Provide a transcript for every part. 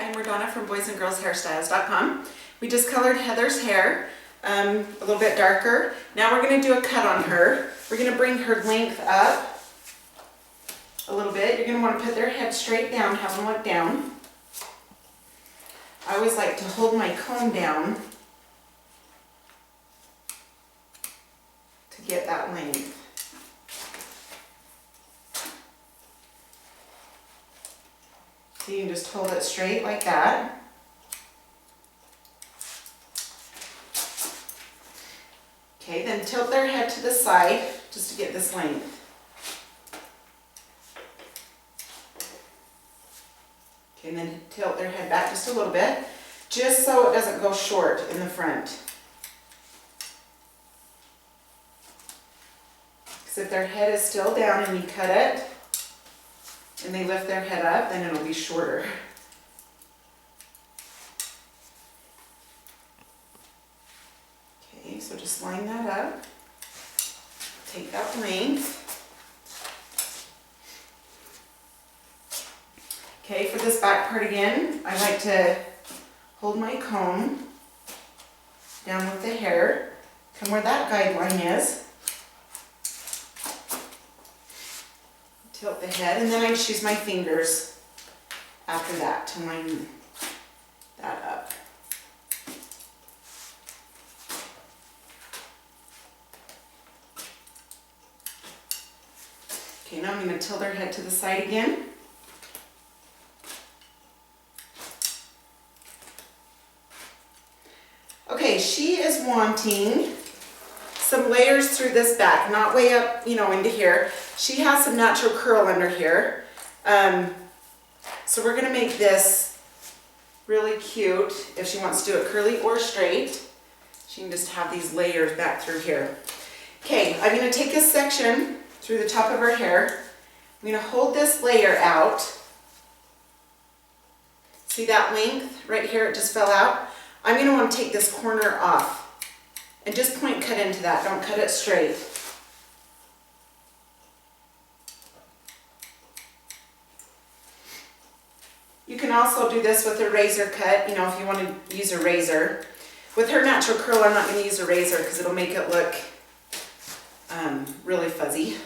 I'm Donna from boysandgirlshairstyles.com. We just colored Heather's hair a little bit darker. Now we're going to do a cut on her. We're going to bring her length up a little bit. You're going to want to put their head straight down, have them look down. I always like to hold my comb down to get that length. So you can just hold it straight like that. Okay, then tilt their head to the side just to get this length. Okay, and then tilt their head back just a little bit, just so it doesn't go short in the front. Because if their head is still down and you cut it, and they lift their head up, then it'll be shorter. Okay, so just line that up. Take that length. Okay, for this back part again, I like to hold my comb down with the hair, come where that guideline is. Tilt the head, and then I just use my fingers after that to line that up. Okay, now I'm going to tilt her head to the side again. Okay, she is wanting some layers through this back, not way up, into here. She has some natural curl under here. So we're gonna make this really cute. If she wants to do it curly or straight, she can just have these layers back through here. Okay, I'm gonna take this section through the top of her hair. I'm gonna hold this layer out. See that length right here, it just fell out? I'm gonna want to take this corner off and just point cut into that, don't cut it straight. You can also do this with a razor cut, if you want to use a razor. With her natural curl, I'm not going to use a razor because it'll make it look really fuzzy.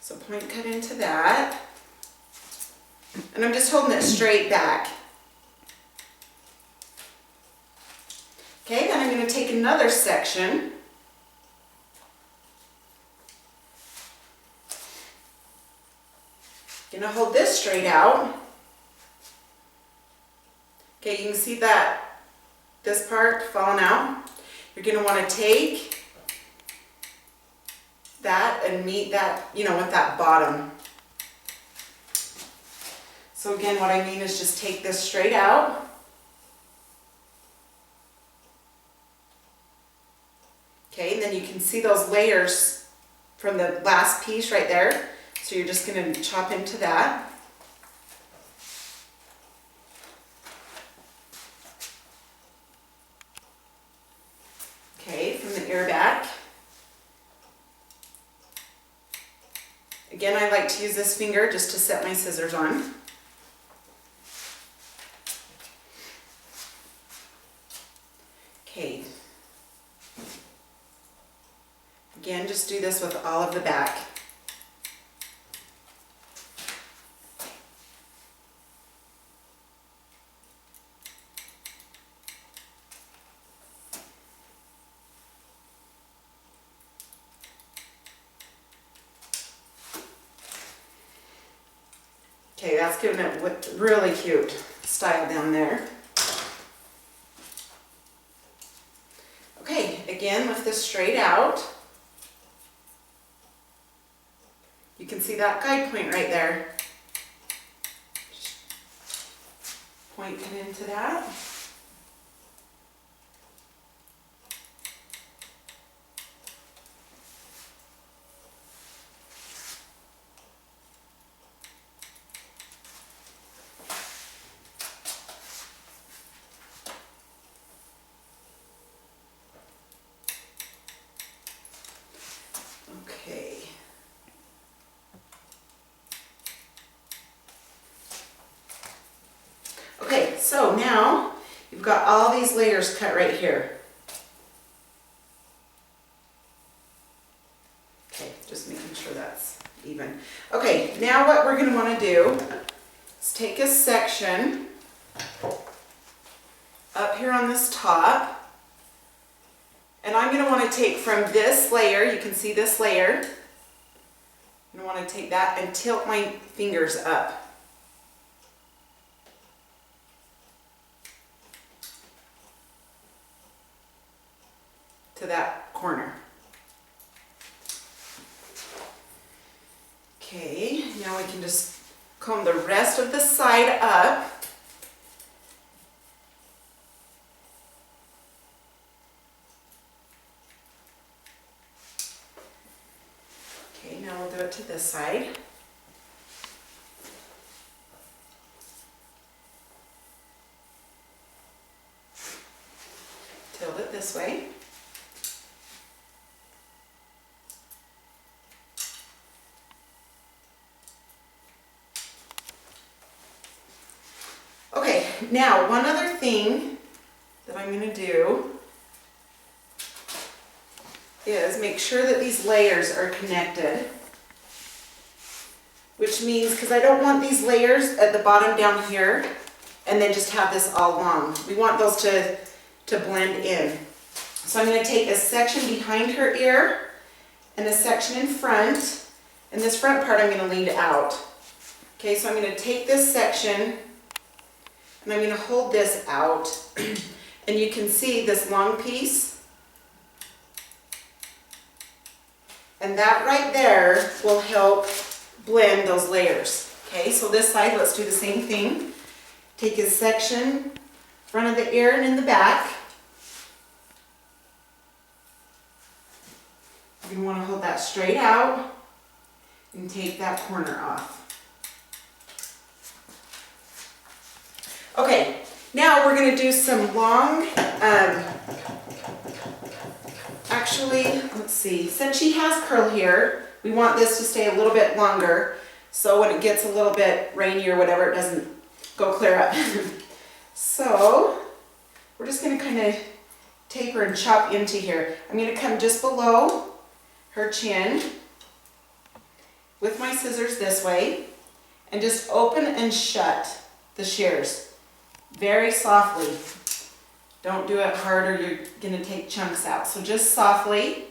So point cut into that. And I'm just holding it straight back. Okay, then I'm going to take another section. I'm going to hold this straight out. Okay, you can see that this part falling out. You're going to want to take that and meet that, with that bottom. So again, what I mean is just take this straight out. Okay, and then you can see those layers from the last piece right there. So you're just going to chop into that. Okay, from the ear back. Again, I like to use this finger just to set my scissors on. Okay. Again, just do this with all of the back. Okay, that's giving it a really cute style down there. Okay, again, lift this straight out. You can see that guide point right there. Point it into that. so now you've got all these layers cut right here. Okay, just making sure that's even. Okay, now what we're going to want to do is take a section up here on this top, and I'm going to want to take from this layer, you can see this layer, I'm going to want to take that and tilt my fingers up. To that corner. Okay, now we can just comb the rest of the side up. Okay, now we'll do it to this side. Tilt it this way. Okay, now one other thing that I'm going to do is make sure that these layers are connected, which means, because I don't want these layers at the bottom down here and then just have this all long. We want those to blend in. So I'm going to take a section behind her ear and a section in front, and this front part I'm going to lead out. Okay, so I'm going to take this section and I'm going to hold this out, and you can see this long piece, and that right there will help blend those layers. Okay, so this side, let's do the same thing. Take a section, front of the ear and in the back. You're going to want to hold that straight out and take that corner off. Okay, now we're going to do some long, actually, let's see, since she has curl here, we want this to stay a little bit longer, so when it gets a little bit rainy or whatever, it doesn't go clear up. So, we're just going to kind of taper and chop into here. I'm going to come just below her chin with my scissors this way, and just open and shut the shears. Very softly. Don't do it hard or you're going to take chunks out. So just softly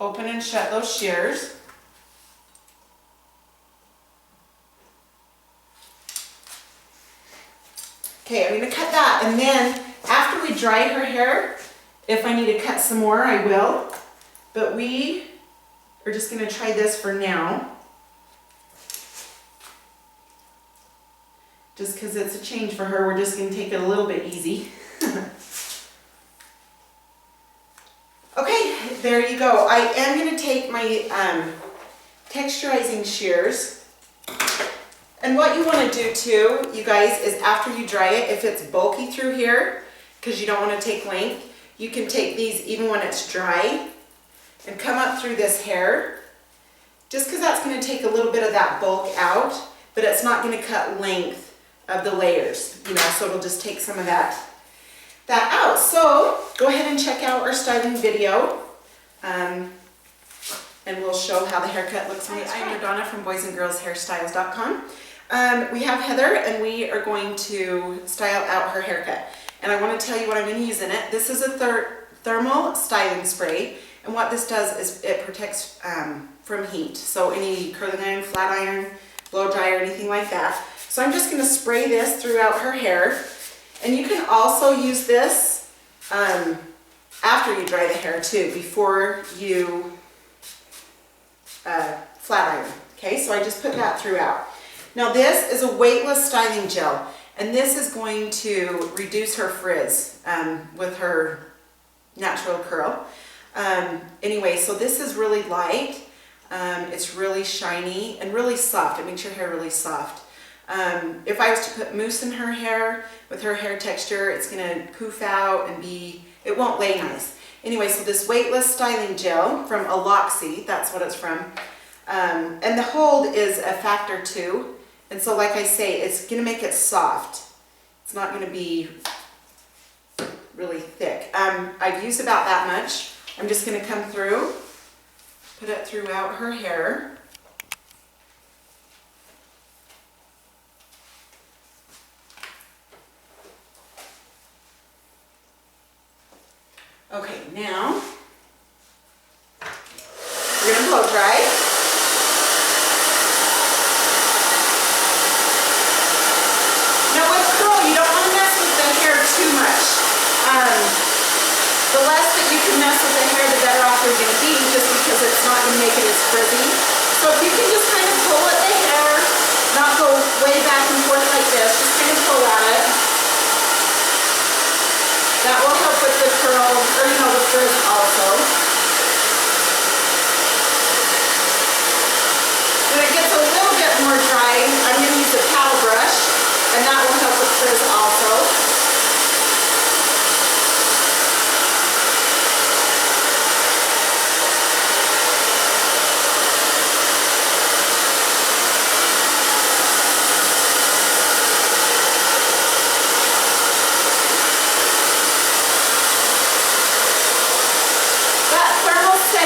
open and shut those shears. Okay, I'm going to cut that, and then after we dry her hair, if I need to cut some more, I will. But we are just going to try this for now. Just because it's a change for her, we're just going to take it a little bit easy. Okay, there you go. I am going to take my texturizing shears. And what you want to do too, you guys, is after you dry it, if it's bulky through here, because you don't want to take length, you can take these even when it's dry and come up through this hair. Just because that's going to take a little bit of that bulk out, but it's not going to cut length of the layers, you know, so it'll just take some of that out. So go ahead and check out our styling video, and we'll show how the haircut looks. I'm Donna from boysandgirlshairstyles.com. We have Heather, and we are going to style out her haircut. And I want to tell you what I'm going to use in it. This is a thermal styling spray, and what this does is it protects from heat. So any curling iron, flat iron, blow dry, or anything like that. So I'm just going to spray this throughout her hair, and you can also use this after you dry the hair too, before you flat iron. Okay, so I just put that throughout. Now this is a weightless styling gel, and this is going to reduce her frizz with her natural curl. Anyway, so this is really light, it's really shiny and really soft. It makes your hair really soft. If I was to put mousse in her hair with her hair texture, it's going to poof out and it won't lay nice. Anyway, so this weightless styling gel from Aloxi, that's what it's from. And the hold is a factor 2. And so like I say, it's going to make it soft. It's not going to be really thick. I've used about that much. I'm just going to come through, put it throughout her hair. Okay, now we're going to blow dry. Now with curl, you don't want to mess with the hair too much. The less that you can mess with the hair, the better off you're going to be, just because it's not going to make it as frizzy. So if you can just kind of pull at the hair, not go way back and forth like this, just kind of pull at it. That will help with the curl, or the frizz also. When it gets a little bit more dry, I'm going to use a paddle brush, and that will help with frizz also.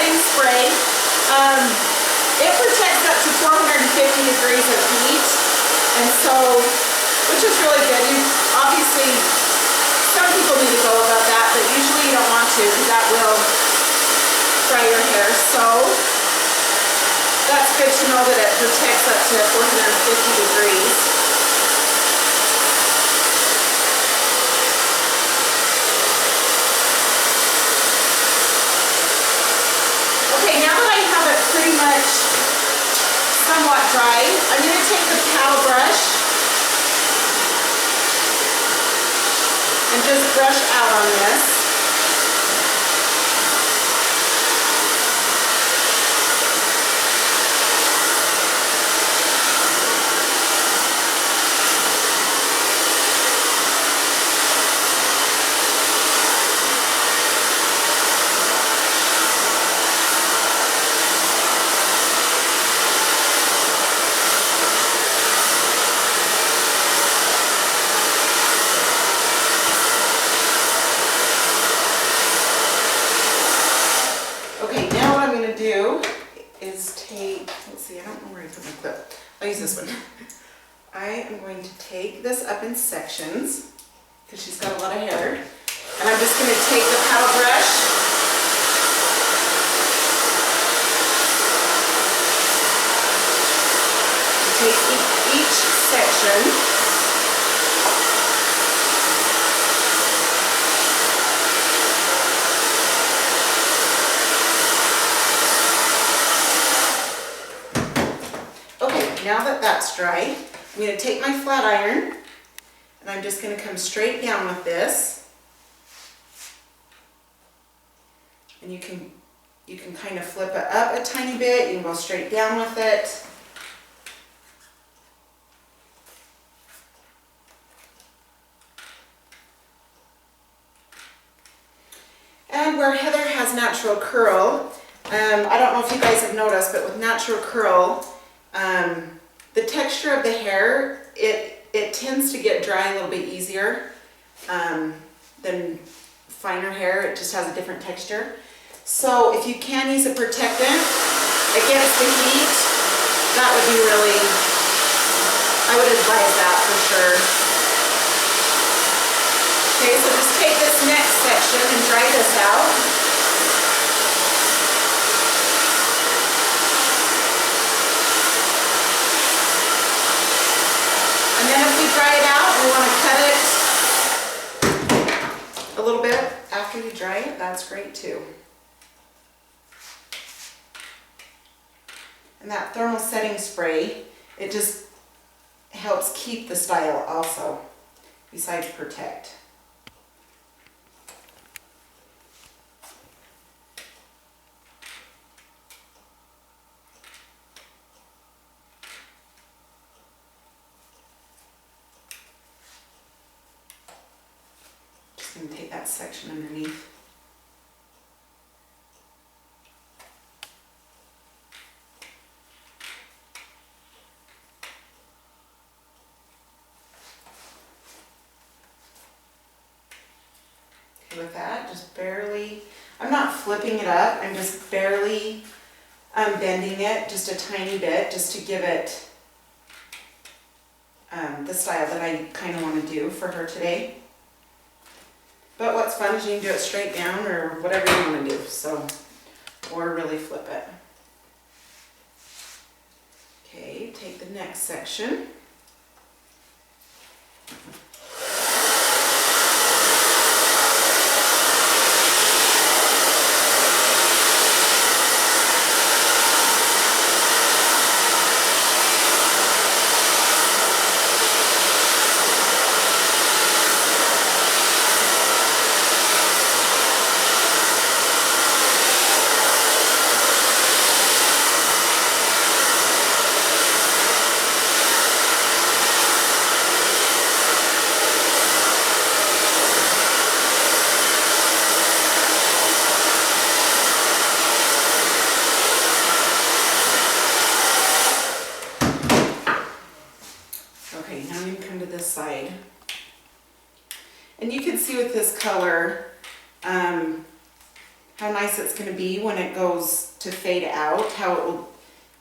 Spray. It protects up to 450 degrees of heat, and so, which is really good. Obviously, some people need to go above that, but usually you don't want to, because that will dry your hair. So that's good to know that it protects up to 450 degrees. Pretty much somewhat dry. I'm going to take the paddle brush and just brush out on this. Do is take, let's see, I don't know where I put my clip. I'll use this one. I am going to take this up in sections because she's got a lot of hair, and I'm just going to take the paddle brush and take each section. Now that that's dry, I'm going to take my flat iron and I'm just going to come straight down with this. And you can kind of flip it up a tiny bit, you can go straight down with it. And where Heather has natural curl, I don't know if you guys have noticed, but with natural curl, the texture of the hair, it tends to get dry a little bit easier than finer hair. It just has a different texture. So if you can use a protectant against the heat, that would be really, I would advise that for sure. Okay, so just take this next section and dry this out. And then if we dry it out, we want to cut it a little bit after you dry it. That's great too. And that thermal setting spray, it just helps keep the style also, besides protect. And take that section underneath. barely, I'm not flipping it up, I'm just barely bending it just a tiny bit just to give it the style that I kind of want to do for her today. But what's fun is you can do it straight down or whatever you want to do, so, or really flip it. Okay, take the next section. Okay, now I'm going to come to this side. And you can see with this color how nice it's going to be when it goes to fade out, how it will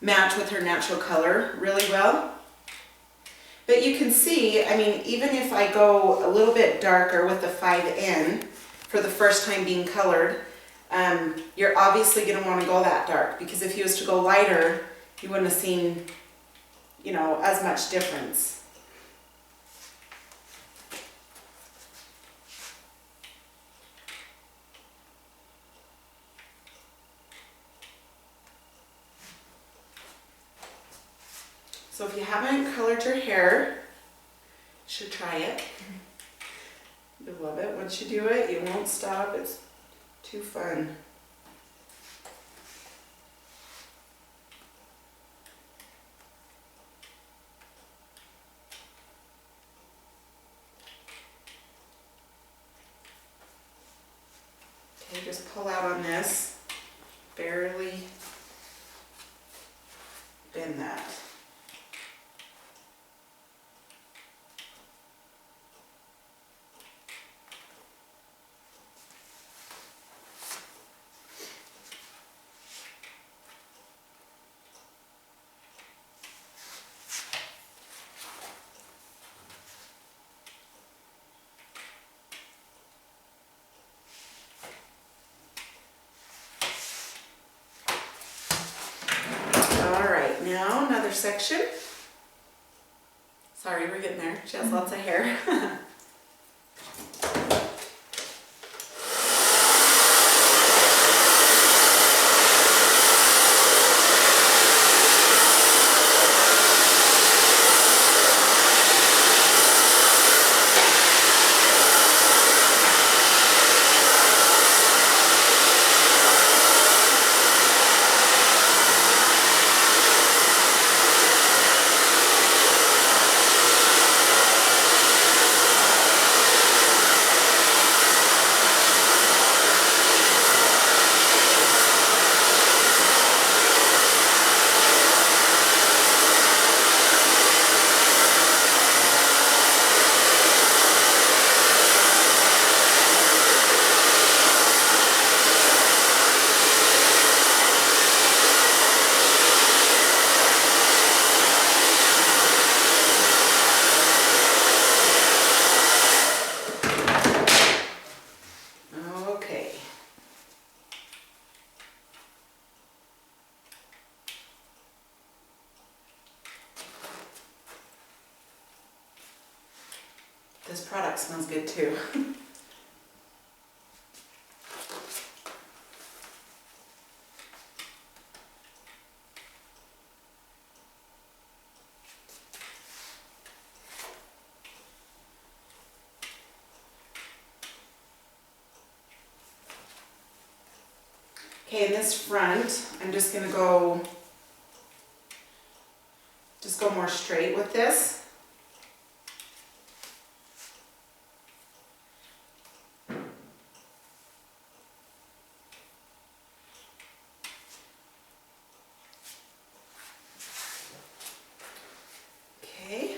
match with her natural color really well. But you can see, I mean, even if I go a little bit darker with the 5N for the first time being colored, you're obviously going to want to go that dark, because if you was to go lighter, you wouldn't have seen, you know, as much difference. So if you haven't colored your hair, you should try it. You'll love it. Once you do it, you won't stop. It's too fun. Okay, just pull out on this. Barely bend that. Now another section. Sorry, we're getting there. She has lots of hair. This product smells good too. Okay, in this front, I'm just going to go more straight with this. Okay.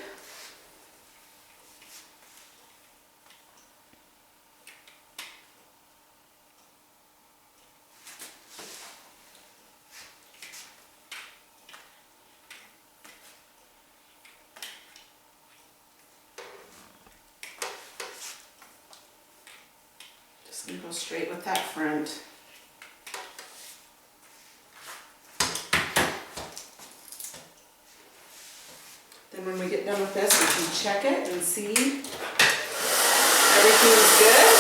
And go straight with that front. Then when we get done with this, we can check it and see everything's good.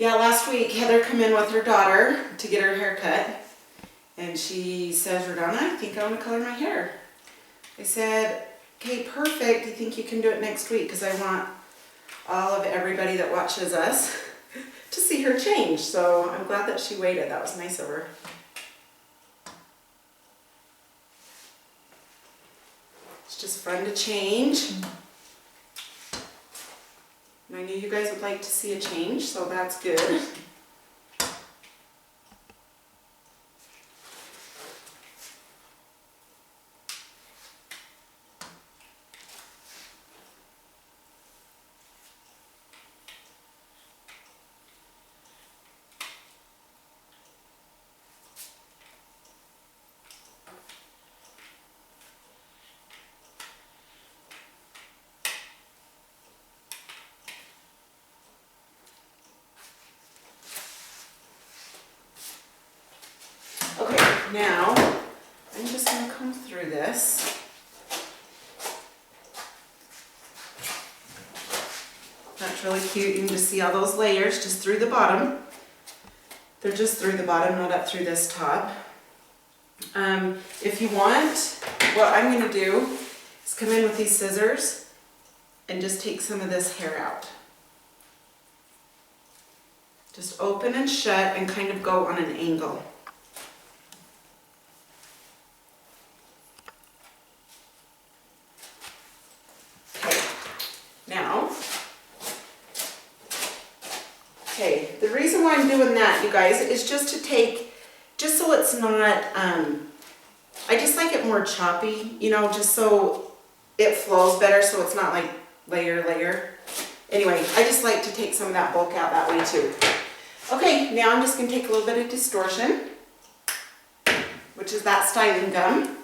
Yeah, last week Heather came in with her daughter to get her hair cut, and she says, Rodonna, I think I want to color my hair. I said, okay, perfect. I think you can do it next week because I want all of everybody that watches us to see her change. So I'm glad that she waited. That was nice of her. It's just fun to change. And I knew you guys would like to see a change, so that's good. Okay, now I'm just going to comb through this. That's really cute. You can just see all those layers just through the bottom. They're just through the bottom, not up through this top. If you want, what I'm going to do is come in with these scissors and just take some of this hair out. Just open and shut and kind of go on an angle. Okay, the reason why I'm doing that, you guys, is just to take, just so it's not, I just like it more choppy, you know, just so it flows better, so it's not like layer. Anyway, I just like to take some of that bulk out that way too. Okay, now I'm just going to take a little bit of distortion, which is that styling gum.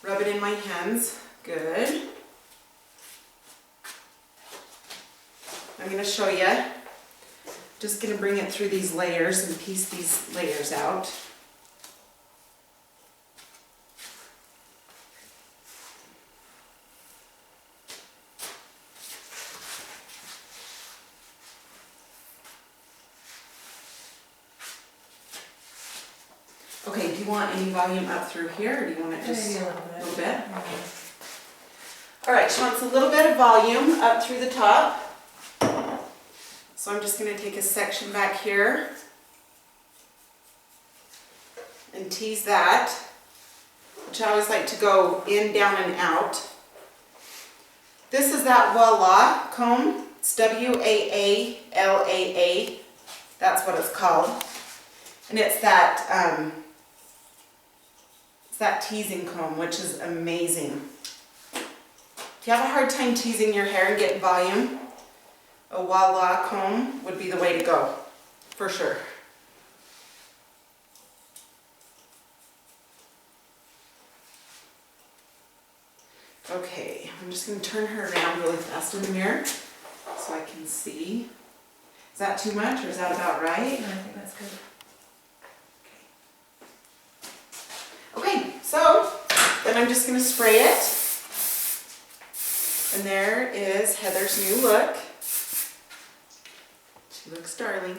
Rub it in my hands. Good. I'm going to show you. Just going to bring it through these layers and piece these layers out. Okay, do you want any volume up through here, or do you want it just maybe a little bit? All right, she wants a little bit of volume up through the top. So I'm just going to take a section back here and tease that, which I always like to go in, down, and out. This is that Voila comb. It's W-A-A-L-A-A. That's what it's called. And it's that teasing comb, which is amazing. If you have a hard time teasing your hair and getting volume, a Voila comb would be the way to go, for sure. Okay, I'm just going to turn her around really fast in the mirror so I can see. Is that too much, or is that about right? No, I think that's good. Okay, so then I'm just going to spray it. And And there is Heather's new look. She looks darling.